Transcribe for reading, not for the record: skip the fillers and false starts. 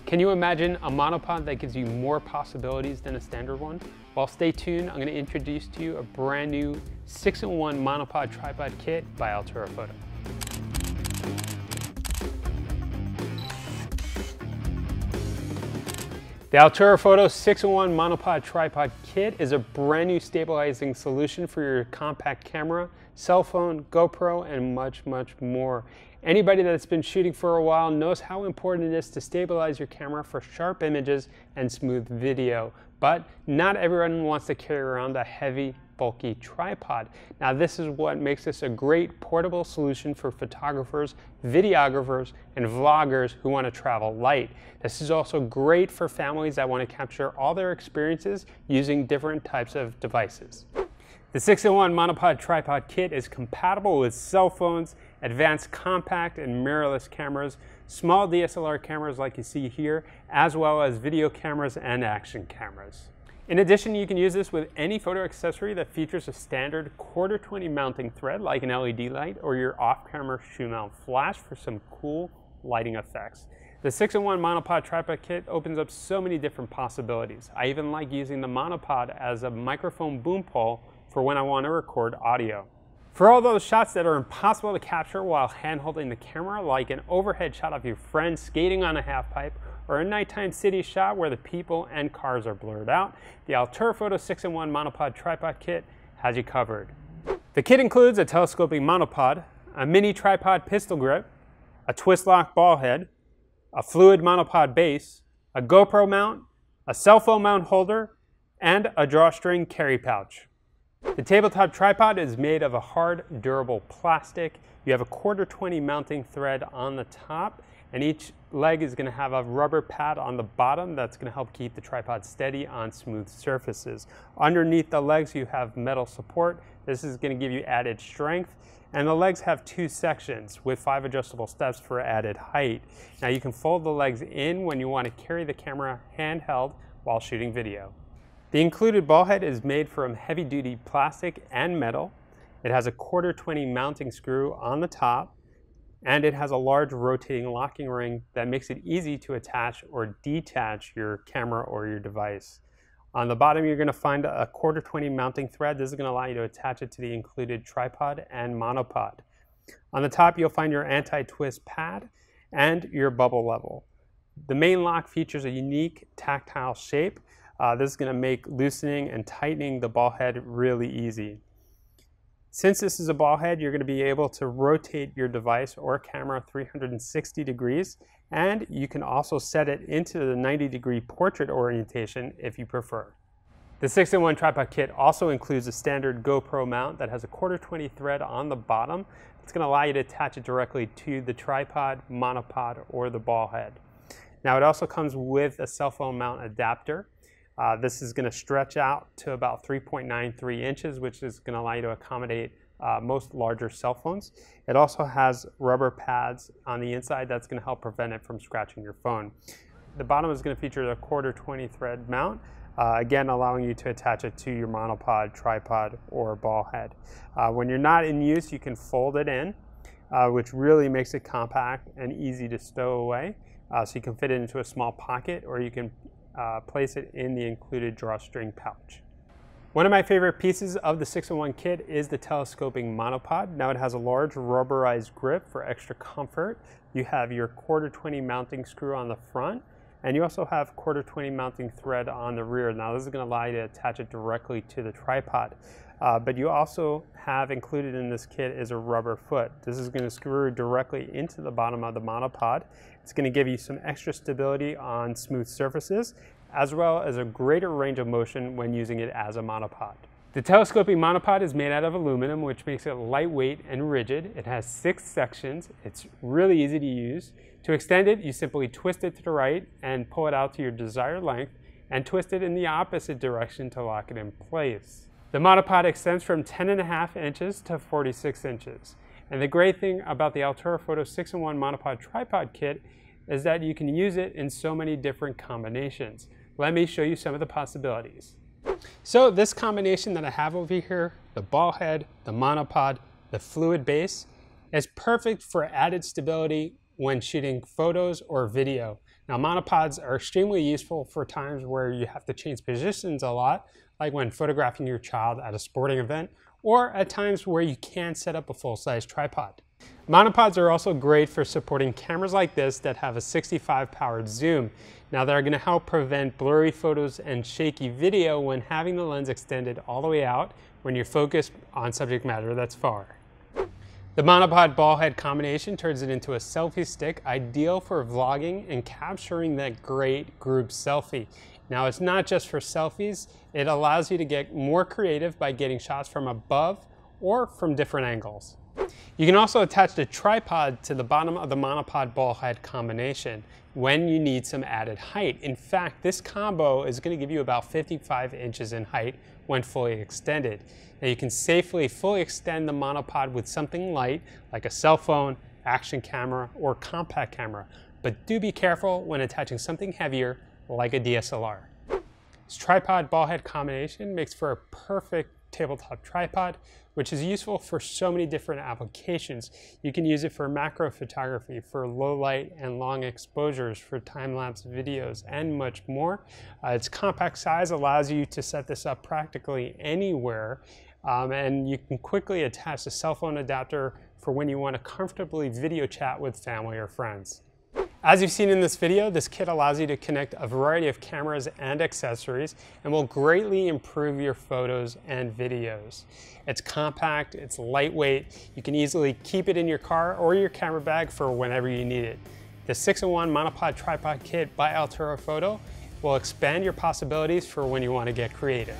Can you imagine a monopod that gives you more possibilities than a standard one? Well, stay tuned. I'm going to introduce to you a brand new 6-in-1 monopod tripod kit by Altura Photo. The Altura Photo 6-in-1 monopod tripod kit is a brand new stabilizing solution for your compact camera, cell phone, GoPro, and much, much more. Anybody that's been shooting for a while knows how important it is to stabilize your camera for sharp images and smooth video. But not everyone wants to carry around a heavy, bulky tripod. Now this is what makes this a great portable solution for photographers, videographers, and vloggers who want to travel light. This is also great for families that want to capture all their experiences using different types of devices. The 6-in-1 monopod tripod kit is compatible with cell phones, advanced compact and mirrorless cameras, small DSLR cameras like you see here, as well as video cameras and action cameras. In addition, you can use this with any photo accessory that features a standard 1/4-20 mounting thread like an LED light or your off-camera shoe mount flash for some cool lighting effects. The 6-in-1 monopod tripod kit opens up so many different possibilities. I even like using the monopod as a microphone boom pole for when I want to record audio. For all those shots that are impossible to capture while hand-holding the camera, like an overhead shot of your friend skating on a half-pipe, or a nighttime city shot where the people and cars are blurred out, the Altura Photo 6-in-1 monopod tripod kit has you covered. The kit includes a telescoping monopod, a mini tripod pistol grip, a twist lock ball head, a fluid monopod base, a GoPro mount, a cell phone mount holder, and a drawstring carry pouch. The tabletop tripod is made of a hard, durable plastic. You have a 1/4-20 mounting thread on the top, and each leg is going to have a rubber pad on the bottom that's going to help keep the tripod steady on smooth surfaces. Underneath the legs you have metal support. This is going to give you added strength, and the legs have 2 sections with 5 adjustable steps for added height. Now you can fold the legs in when you want to carry the camera handheld while shooting video. The included ball head is made from heavy-duty plastic and metal. It has a 1/4-20 mounting screw on the top, and it has a large rotating locking ring that makes it easy to attach or detach your camera or your device. On the bottom, you're going to find a 1/4-20 mounting thread. This is going to allow you to attach it to the included tripod and monopod. On the top, you'll find your anti-twist pad and your bubble level. The main lock features a unique tactile shape. This is going to make loosening and tightening the ball head really easy. Since this is a ball head, you're going to be able to rotate your device or camera 360 degrees, and you can also set it into the 90-degree portrait orientation if you prefer. The 6-in-1 tripod kit also includes a standard GoPro mount that has a 1/4-20 thread on the bottom. It's going to allow you to attach it directly to the tripod, monopod, or the ball head. Now it also comes with a cell phone mount adapter. This is going to stretch out to about 3.93 inches, which is going to allow you to accommodate most larger cell phones. It also has rubber pads on the inside that's going to help prevent it from scratching your phone. The bottom is going to feature a 1/4-20 thread mount, again allowing you to attach it to your monopod, tripod, or ball head. When you're not in use, you can fold it in, which really makes it compact and easy to stow away. So you can fit it into a small pocket, or you can place it in the included drawstring pouch. One of my favorite pieces of the 6-in-1 kit is the telescoping monopod. Now it has a large rubberized grip for extra comfort. You have your 1/4-20 mounting screw on the front, and you also have 1/4-20 mounting thread on the rear. Now this is going to allow you to attach it directly to the tripod. But you also have included in this kit is a rubber foot. This is going to screw directly into the bottom of the monopod. It's going to give you some extra stability on smooth surfaces, as well as a greater range of motion when using it as a monopod. The telescoping monopod is made out of aluminum, which makes it lightweight and rigid. It has 6 sections. It's really easy to use. To extend it, you simply twist it to the right and pull it out to your desired length, and twist it in the opposite direction to lock it in place. The monopod extends from 10.5 inches to 46 inches. And the great thing about the Altura Photo 6-in-1 monopod tripod kit is that you can use it in so many different combinations. Let me show you some of the possibilities. So this combination that I have over here, the ball head, the monopod, the fluid base, is perfect for added stability when shooting photos or video. Now, monopods are extremely useful for times where you have to change positions a lot, like when photographing your child at a sporting event, or at times where you can't set up a full-size tripod. Monopods are also great for supporting cameras like this that have a 65 powered zoom. Now, they're going to help prevent blurry photos and shaky video when having the lens extended all the way out when you're focused on subject matter that's far. The monopod ball head combination turns it into a selfie stick, ideal for vlogging and capturing that great group selfie. Now, it's not just for selfies, it allows you to get more creative by getting shots from above or from different angles. You can also attach the tripod to the bottom of the monopod ball head combination when you need some added height. In fact, this combo is going to give you about 55 inches in height when fully extended. Now, you can safely fully extend the monopod with something light like a cell phone, action camera, or compact camera, but do be careful when attaching something heavier like a DSLR. This tripod ball head combination makes for a perfect tabletop tripod, which is useful for so many different applications. You can use it for macro photography, for low light and long exposures, for time-lapse videos, and much more. Its compact size allows you to set this up practically anywhere, and you can quickly attach a cell phone adapter for when you want to comfortably video chat with family or friends. As you've seen in this video, this kit allows you to connect a variety of cameras and accessories and will greatly improve your photos and videos. It's compact, it's lightweight, you can easily keep it in your car or your camera bag for whenever you need it. The 6-in-1 monopod tripod kit by Altura Photo will expand your possibilities for when you want to get creative.